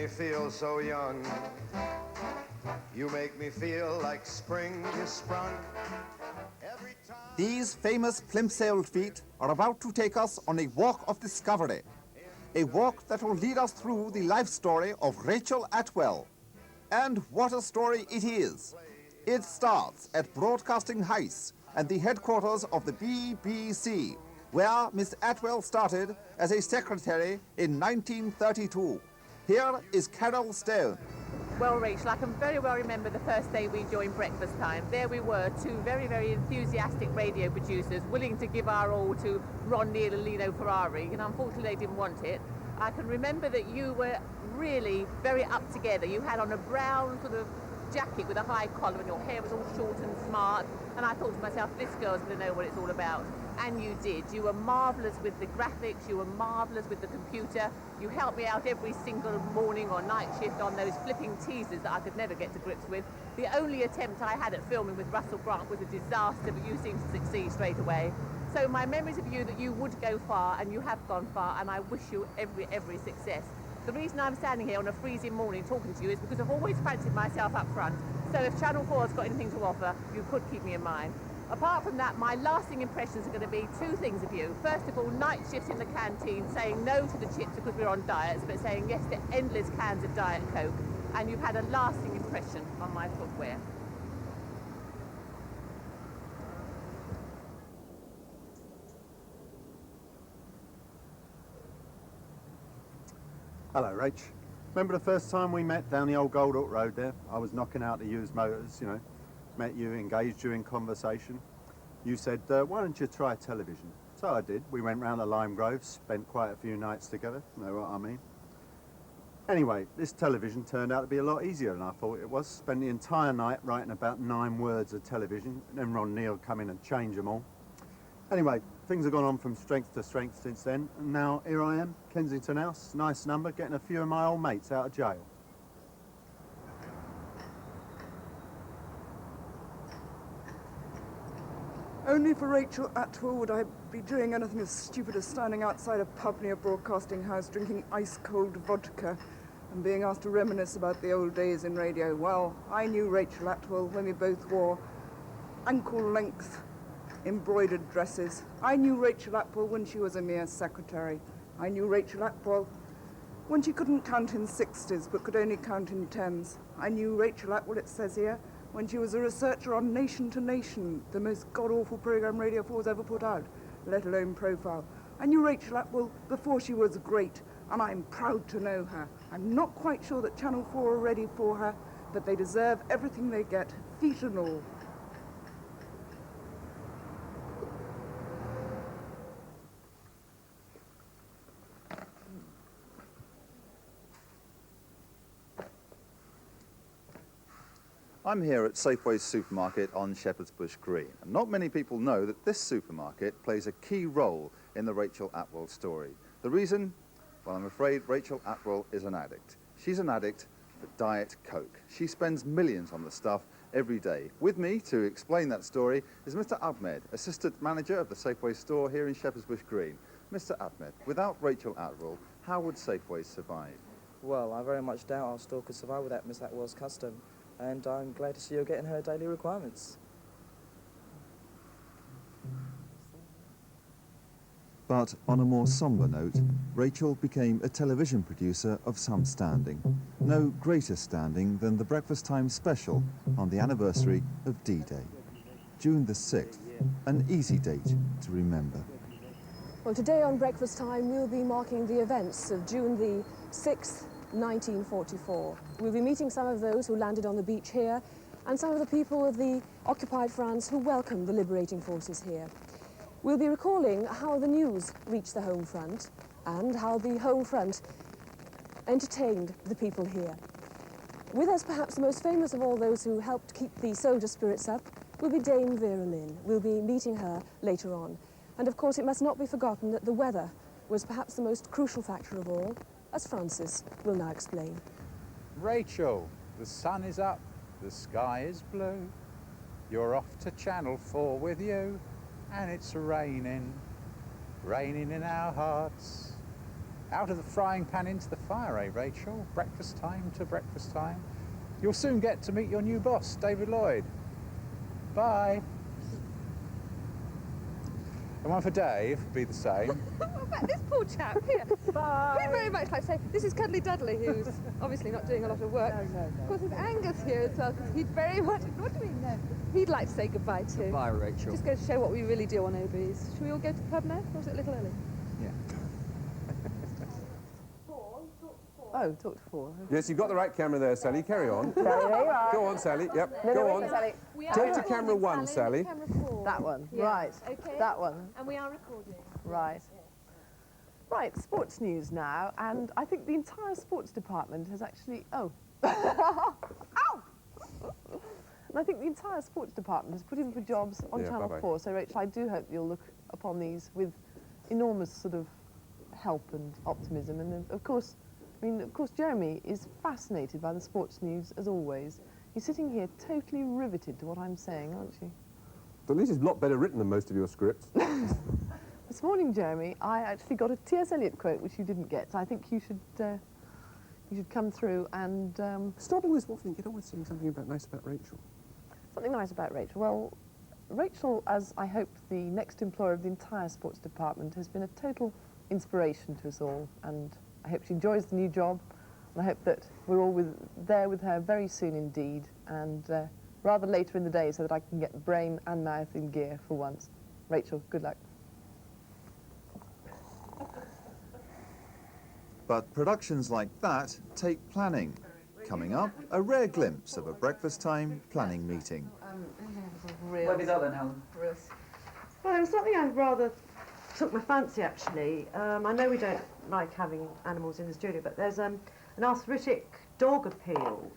me feel so young. You make me feel like spring is sprung. Every time. These famous plimsolled feet are about to take us on a walk of discovery. A walk that will lead us through the life story of Rachel Atwell. And what a story it is. It starts at Broadcasting House and the headquarters of the BBC, where Miss Atwell started as a secretary in 1932. Here is Carol Stone. Well, Rachel, I can very well remember the first day we joined Breakfast Time. There we were, two very, very enthusiastic radio producers willing to give our all to Ron Neal and Lino Ferrari, and unfortunately they didn't want it. I can remember that you were really very up together. You had on a brown sort of jacket with a high collar and your hair was all short and smart, and I thought to myself, this girl's going to know what it's all about. And you did. You were marvellous with the graphics, you were marvellous with the computer. You helped me out every single morning or night shift on those flipping teasers that I could never get to grips with. The only attempt I had at filming with Russell Grant was a disaster, but you seemed to succeed straight away. So my memories of you that you would go far, and you have gone far, and I wish you every success. The reason I'm standing here on a freezing morning talking to you is because I've always fancied myself up front. So if Channel 4's got anything to offer, you could keep me in mind. Apart from that, my lasting impressions are going to be two things of you. First of all, night shifts in the canteen, saying no to the chips because we're on diets, but saying yes to endless cans of Diet Coke. And you've had a lasting impression on my footwear. Hello, Rach. Remember the first time we met down the old Goldhook Road there? I was knocking out the used motors, you know. Met you, engaged you in conversation. You said, why don't you try television? So I did. We went round the Lime Grove, spent quite a few nights together, you know what I mean? Anyway, this television turned out to be a lot easier than I thought it was. Spent the entire night writing about 9 words of television, and then Ron Neal come in and change them all. Anyway, things have gone on from strength to strength since then, and now here I am, Kensington House, nice number, getting a few of my old mates out of jail. Only for Rachel Atwell would I be doing anything as stupid as standing outside a pub near Broadcasting House drinking ice-cold vodka and being asked to reminisce about the old days in radio. Well, I knew Rachel Atwell when we both wore ankle-length embroidered dresses. I knew Rachel Atwell when she was a mere secretary. I knew Rachel Atwell when she couldn't count in 60s but could only count in 10s. I knew Rachel Atwell, it says here, when she was a researcher on Nation to Nation, the most god-awful programme Radio 4's ever put out, let alone Profile. I knew Rachel Atwell before she was great, and I'm proud to know her. I'm not quite sure that Channel 4 are ready for her, but they deserve everything they get, feet and all. I'm here at Safeway's supermarket on Shepherd's Bush Green, and not many people know that this supermarket plays a key role in the Rachel Atwell story. The reason? Well, I'm afraid Rachel Atwell is an addict. She's an addict for Diet Coke. She spends millions on the stuff every day. With me to explain that story is Mr. Ahmed, assistant manager of the Safeway store here in Shepherd's Bush Green. Mr. Ahmed, without Rachel Atwell, how would Safeway survive? Well, I very much doubt our store could survive without Miss Atwell's custom. And I'm glad to see you're getting her daily requirements. But on a more sombre note, Rachel became a television producer of some standing. No greater standing than the Breakfast Time special on the anniversary of D-Day. June the 6th, an easy date to remember. Well, today on Breakfast Time, we'll be marking the events of June the 6th, 1944. We'll be meeting some of those who landed on the beach here and some of the people of the occupied France who welcomed the liberating forces here. We'll be recalling how the news reached the home front and how the home front entertained the people here. With us, perhaps the most famous of all those who helped keep the soldier spirits up will be Dame Vera Lynn. We'll be meeting her later on. And of course, it must not be forgotten that the weather was perhaps the most crucial factor of all, as Francis will now explain. Rachel, the sun is up, the sky is blue. You're off to Channel 4 with you, and it's raining, raining in our hearts. Out of the frying pan into the fire, eh, Rachel? Breakfast time to breakfast time. You'll soon get to meet your new boss, David Lloyd. Bye. And one for Dave, be the same. What about this poor chap here? Bye. He'd very much like to say, this is Cuddly Dudley, who's obviously not doing a lot of work. No. Of course, with Angus here as well, because he'd very much, what do we know? He'd like to say goodbye to. Bye, Rachel. Just go to show what we really do on OBs. Should we all go to the pub now, or is it a little early? Yeah. Oh, talk to 4. Yes, you've got the right camera there, Sally. Carry on. There you are. Go on, Sally. Yep. Go on. Sally. Take to camera 1, Sally. Camera 4. That one. Yeah. Right. Okay. That one. And we are recording. Right. Right, sports news now, and I think the entire sports department has actually... Oh. Ow! And I think the entire sports department has put in for jobs on Yeah, Channel bye-bye. 4, so Rachel, I do hope you'll look upon these with enormous sort of help and optimism, and of course, Jeremy is fascinated by the sports news, as always. You're sitting here totally riveted to what I'm saying, aren't you? At least it's a lot better written than most of your scripts. This morning, Jeremy, I actually got a T.S. Eliot quote, which you didn't get, so I think you should come through and... Stop always waffling. Get on with saying something nice about Rachel. Something nice about Rachel. Well, Rachel, as I hope the next employer of the entire sports department, has been a total inspiration to us all, and I hope she enjoys the new job, and I hope that we're all there with her very soon indeed, and rather later in the day so that I can get brain and mouth in gear for once. Rachel, good luck. But productions like that take planning. Coming up, a rare glimpse of a breakfast time planning meeting. What have you got then, Helen? Well, there was something I rather took my fancy, actually. I know we don't like having animals in the studio, but there's an arthritic dog appeal.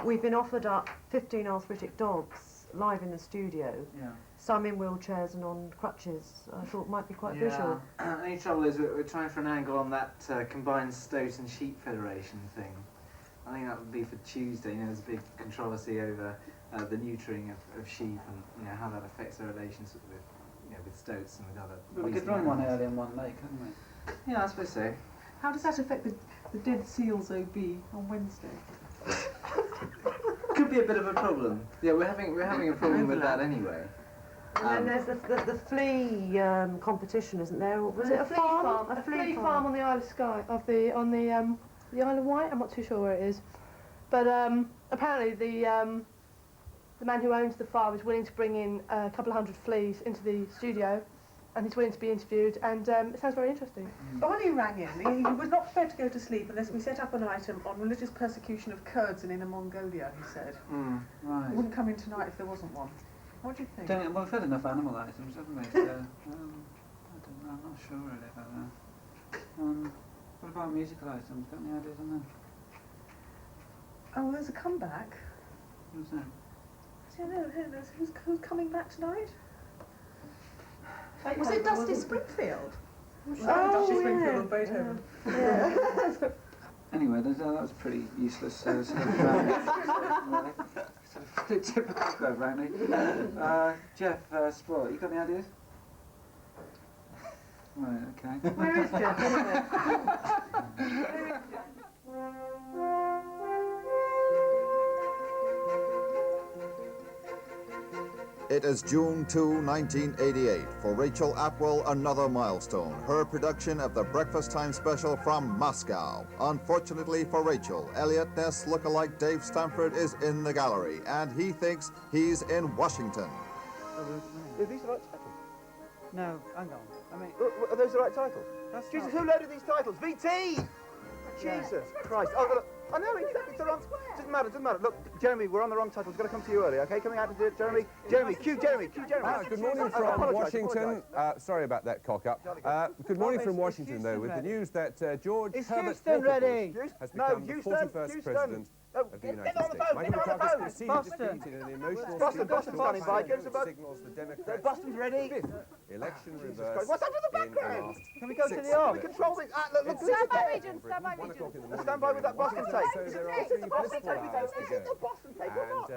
We've been offered up 15 arthritic dogs live in the studio. Yeah. Some in wheelchairs and on crutches. I thought might be quite visual. The only trouble is we're trying for an angle on that combined Stoat and Sheep Federation thing. I think that would be for Tuesday. You know, there's a big controversy over the neutering of sheep and how that affects their relations with stoats and with other. But we could run one early and one late, couldn't we? Yeah, I suppose so. How does that affect the Dead Seals OB on Wednesday? Could be a bit of a problem. Yeah, we're having a problem with that anyway. And then there's the flea competition, isn't there? Or was it a farm? A flea farm on the Isle of Skye, on the Isle of Wight. I'm not too sure where it is, but apparently the man who owns the farm is willing to bring in a couple of hundred fleas into the studio, and he's willing to be interviewed, and it sounds very interesting. Bonnie rang in. He was not prepared to go to sleep unless we set up an item on religious persecution of Kurds in Inner Mongolia, he said. Right. He wouldn't come in tonight if there wasn't one. What do you think? Well, we've had enough animal items, haven't we? So, I don't know, I'm not sure really about that. What about musical items? Got any ideas on them? Oh, there's a comeback. Who's that? I don't know. Who's coming back tonight? Was it Dusty Springfield? Dusty Springfield on Beethoven. Yeah. Anyway, that was pretty useless. Sort of typical quote, frankly. Jeff, sport, you got any ideas? Right, okay. Where is Jeff anyway? It is June 2, 1988. For Rachel Atwell, another milestone. Her production of the Breakfast Time special from Moscow. Unfortunately for Rachel, Elliot Ness lookalike Dave Stamford is in the gallery, and he thinks he's in Washington. Are these the right titles? No, hang on. I mean, Are those the right titles? That's Jesus, not- who loaded these titles? VT! Jesus Christ. Oh, look, I know, it's the wrong... Doesn't matter. Look, Jeremy, we're on the wrong title. It's got to come to you early, okay? Coming out to do it, Jeremy. Cue Jeremy. Good morning from Washington. Sorry about that cock-up. Good morning from Washington, though, with the news that George Herbert Walker has become the 41st president of the United States. Michael McCarthy proceeded defeated in an emotional Boston's standing by. Give us a vote. signals the Democrats' Boston's ready. fifth election reverse What's up with the in the background? last Can we go to 6 the arm? We elections. control this. Look, Stand by, Regent. Stand by, 1 o'clock in the morning. Stand by with that Boston tape. So there are Is it 3 the Boston blissful tape? hours to Is it the go. Boston tape or And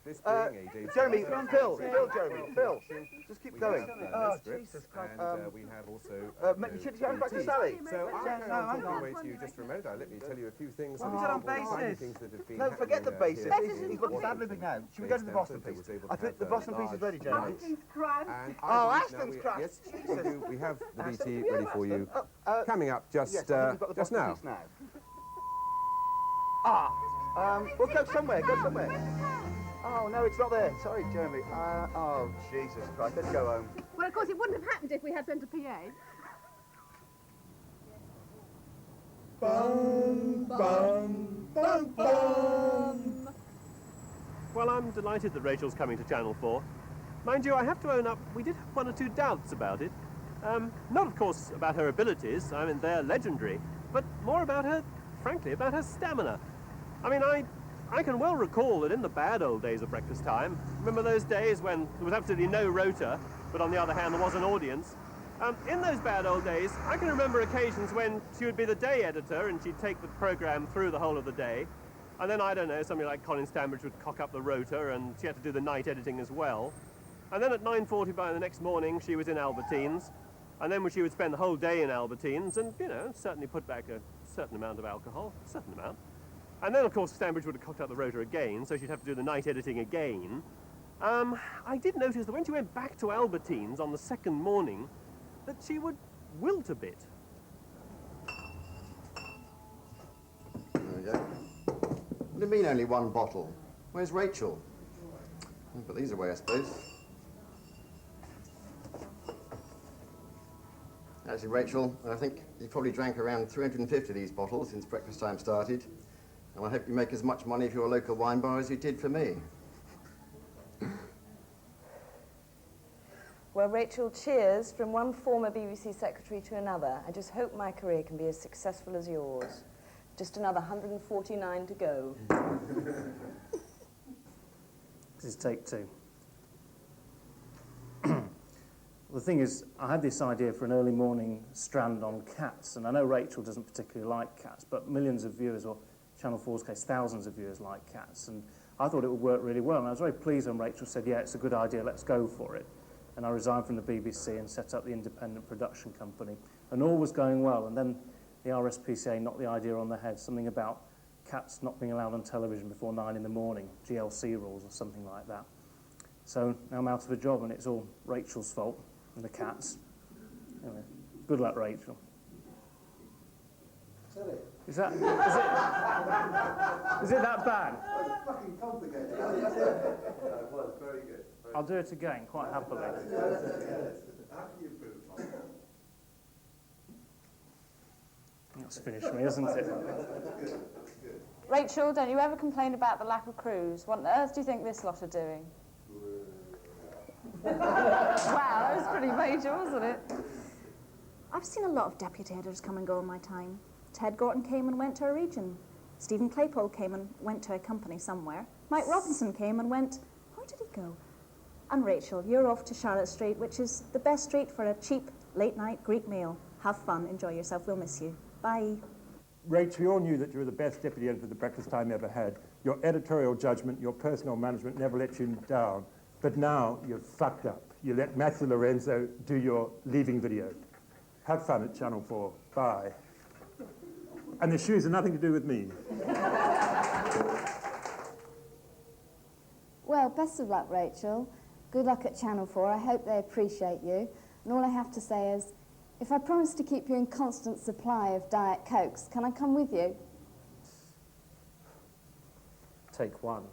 this being a day... Jeremy, Phil, just keep going. Jesus Christ. And we have also... should you back to Sally? So I'm going to talk away to you just for a moment. Let me tell you a few things. What was it on basis? Things that have been No, forget the basis. He's got the Washington. ad-libbing now. Should we go to the Boston piece? I think the Boston piece is ready, Jeremy. Ashton's crust. Yes, we have the BT ready for you. Coming up just now. Well, go somewhere. Oh, no, it's not there. Sorry, Jeremy. Oh, Jesus Christ. Let's go home. Well, of course, it wouldn't have happened if we had sent a PA. Bum, bum, bum, bum. Well, I'm delighted that Rachel's coming to Channel 4. Mind you, I have to own up, we did have one or two doubts about it. Not, of course, about her abilities, I mean, they're legendary, but more about her, frankly, about her stamina. I mean, I can well recall that in the bad old days of Breakfast Time, remember those days when there was absolutely no rota, but on the other hand, there was an audience? In those bad old days, I can remember occasions when she would be the day editor and she'd take the programme through the whole of the day. And then, I don't know, somebody like Colin Stambridge would cock up the rota and she had to do the night editing as well. And then at 9:45 the next morning, she was in Albertines. And then she would spend the whole day in Albertines and, you know, certainly put back a certain amount of alcohol, a certain amount. And then, of course, Stambridge would have cocked up the rota again, so she'd have to do the night editing again. I did notice that when she went back to Albertines on the second morning, that she would wilt a bit. There we go. What do you mean only one bottle? Where's Rachel? I'll put these away, I suppose. Actually, Rachel, I think you probably drank around 350 of these bottles since Breakfast Time started. And I hope you make as much money for your local wine bar as you did for me. Well, Rachel, cheers from one former BBC secretary to another. I just hope my career can be as successful as yours. Just another 149 to go. This is take two. The thing is, I had this idea for an early morning strand on cats, and I know Rachel doesn't particularly like cats, but millions of viewers, or Channel 4's case, thousands of viewers like cats, and I thought it would work really well, and I was very pleased when Rachel said, yeah, it's a good idea, let's go for it. And I resigned from the BBC and set up the independent production company, and all was going well, and then the RSPCA knocked the idea on the head, something about cats not being allowed on television before 9 in the morning, GLC rules or something like that. So now I'm out of a job, and it's all Rachel's fault. And the cats. Anyway, good luck, Rachel. Is it that bad? It's fucking complicated. It was very good. I'll do it again, quite happily. How can you improve on that? That's finished me, isn't it? Rachel, don't you ever complain about the lack of crews? What on earth do you think this lot are doing? Wow, that was pretty major, wasn't it? I've seen a lot of deputy editors come and go in my time. Ted Gorton came and went to a region. Stephen Claypole came and went to a company somewhere. Mike Robinson came and went... Where did he go? And Rachel, you're off to Charlotte Street, which is the best street for a cheap, late-night Greek meal. Have fun, enjoy yourself, we'll miss you. Bye. Rachel, we all knew that you were the best deputy editor the Breakfast Time ever had. Your editorial judgment, your personal management never let you down. But now you've fucked up. You let Matthew Lorenzo do your leaving video. Have fun at Channel 4. Bye. And the shoes are nothing to do with me. Well, best of luck, Rachel. Good luck at Channel 4. I hope they appreciate you. And all I have to say is, if I promise to keep you in constant supply of Diet Cokes, can I come with you? Take one.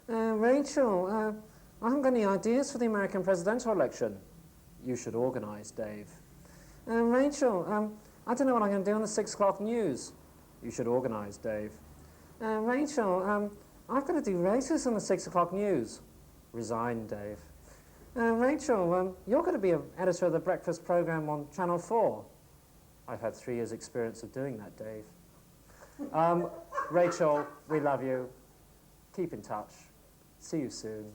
Rachel, I haven't got any ideas for the American presidential election. You should organise, Dave. Rachel, I don't know what I'm going to do on the 6 o'clock news. You should organise, Dave. Rachel, I've got to do races on the 6 o'clock news. Resign, Dave. Rachel, you're going to be an editor of the breakfast programme on Channel 4. I've had 3 years' experience of doing that, Dave. Rachel, we love you. Keep in touch. See you soon.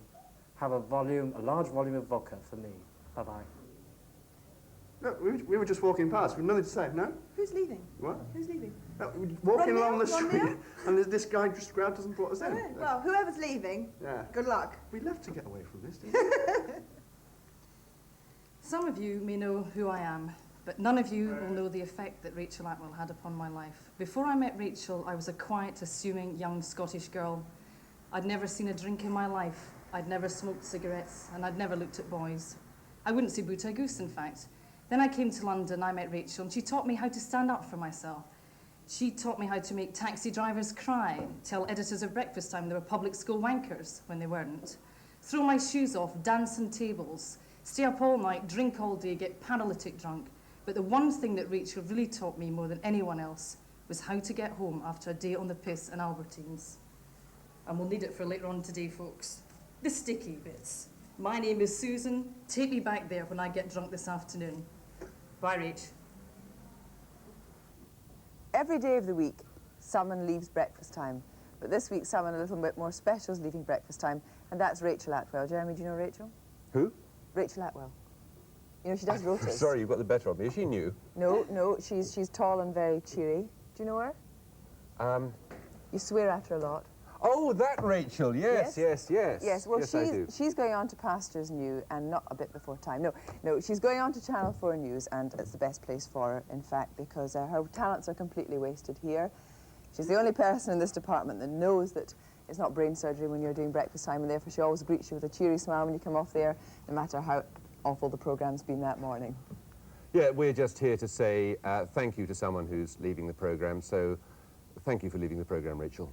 Have a large volume of vodka for me. Bye-bye. No, we were just walking past. We've nothing to say, no? Who's leaving? What? Who's leaving? No, we were walking along the Ron street, Neal? and this guy just grabbed us and brought us in. Oh, well, whoever's leaving, Yeah. good luck. We left to get away from this, didn't we? Some of you may know who I am, but none of you will know the effect that Rachel Atwell had upon my life. Before I met Rachel, I was a quiet, assuming young Scottish girl. I'd never seen a drink in my life. I'd never smoked cigarettes, and I'd never looked at boys. I wouldn't say boot a goose, in fact. Then I came to London, I met Rachel, and she taught me how to stand up for myself. She taught me how to make taxi drivers cry, tell editors of Breakfast Time they were public school wankers when they weren't, throw my shoes off, dance on tables, stay up all night, drink all day, get paralytic drunk. But the one thing that Rachel really taught me more than anyone else was how to get home after a day on the piss in Albertines. And we'll need it for later on today, folks. The sticky bits. My name is Susan. Take me back there when I get drunk this afternoon. Bye, Rach. Every day of the week, someone leaves Breakfast Time. But this week, someone a little bit more special is leaving Breakfast Time, and that's Rachel Atwell. Jeremy, do you know Rachel? Who? Rachel Atwell. You know, she does rotas. Sorry, you've got the better of me. Is she new? No, she's tall and very cheery. Do you know her? You swear at her a lot. Oh, that Rachel, yes. Yes, well, yes, I do. she's going on to Pastures New and not a bit before time. No, she's going on to Channel 4 News, and it's the best place for her, in fact, because her talents are completely wasted here. She's the only person in this department that knows that it's not brain surgery when you're doing Breakfast Time, and therefore she always greets you with a cheery smile when you come off there, no matter how awful the programme's been that morning. Yeah, we're just here to say thank you to someone who's leaving the programme, so thank you for leaving the programme, Rachel.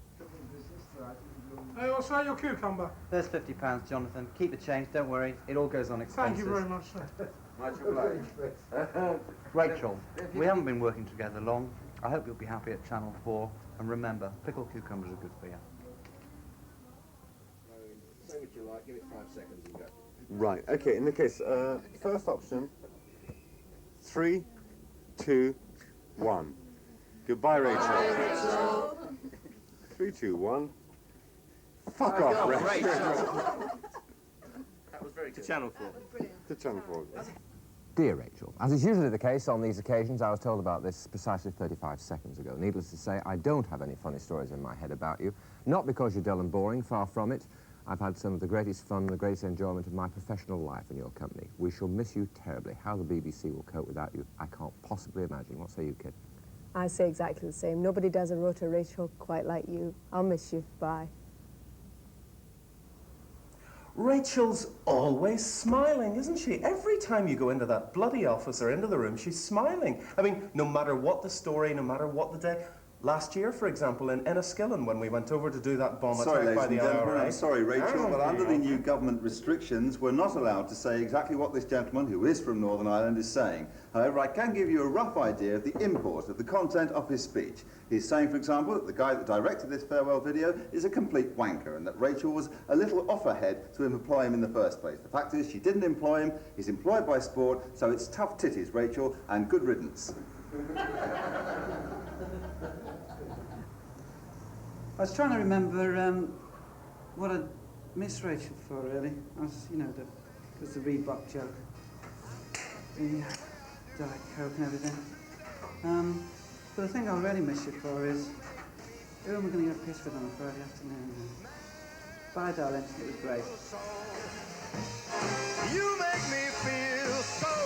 Hey, what's that, your cucumber? There's £50, Jonathan. Keep the change, don't worry. It all goes on expenses. Thank you very much, sir. Much obliged. Rachel, we haven't been working together long. I hope you'll be happy at Channel 4. And remember, pickled cucumbers are good for you. Say what you like, give it 5 seconds and go. Right, okay, in the case, first option, 3, 2, 1. Goodbye, Rachel. Bye, Rachel. 3, 2, 1. Fuck off, Rachel. That was very good. To Channel 4. To Channel 4. Dear Rachel, as is usually the case on these occasions, I was told about this precisely 35 seconds ago. Needless to say, I don't have any funny stories in my head about you. Not because you're dull and boring, far from it. I've had some of the greatest fun and the greatest enjoyment of my professional life in your company. We shall miss you terribly. How the BBC will cope without you, I can't possibly imagine. What say you, kid? I say exactly the same. Nobody does a rota, Rachel, quite like you. I'll miss you. Bye. Rachel's always smiling, isn't she? Every time you go into that bloody office or into the room, she's smiling. I mean, no matter what the story, no matter what the day. Last year, for example, in Enniskillen, when we went over to do that bomb attack by the IRA. I'm sorry, Rachel, but under the new government restrictions, we're not allowed to say exactly what this gentleman, who is from Northern Ireland, is saying. However, I can give you a rough idea of the import of the content of his speech. He's saying, for example, that the guy that directed this farewell video is a complete wanker, and that Rachel was a little off her head to employ him in the first place. The fact is, she didn't employ him, he's employed by Sport, so it's tough titties, Rachel, and good riddance. I was trying to remember what I'd miss Rachel for, really. I was, there's the Reebok joke, the Diet Coke and everything. But the thing I'll really miss you for is, who am I going to get a piss with on a Friday afternoon? Bye, darling. It was great. You make me feel so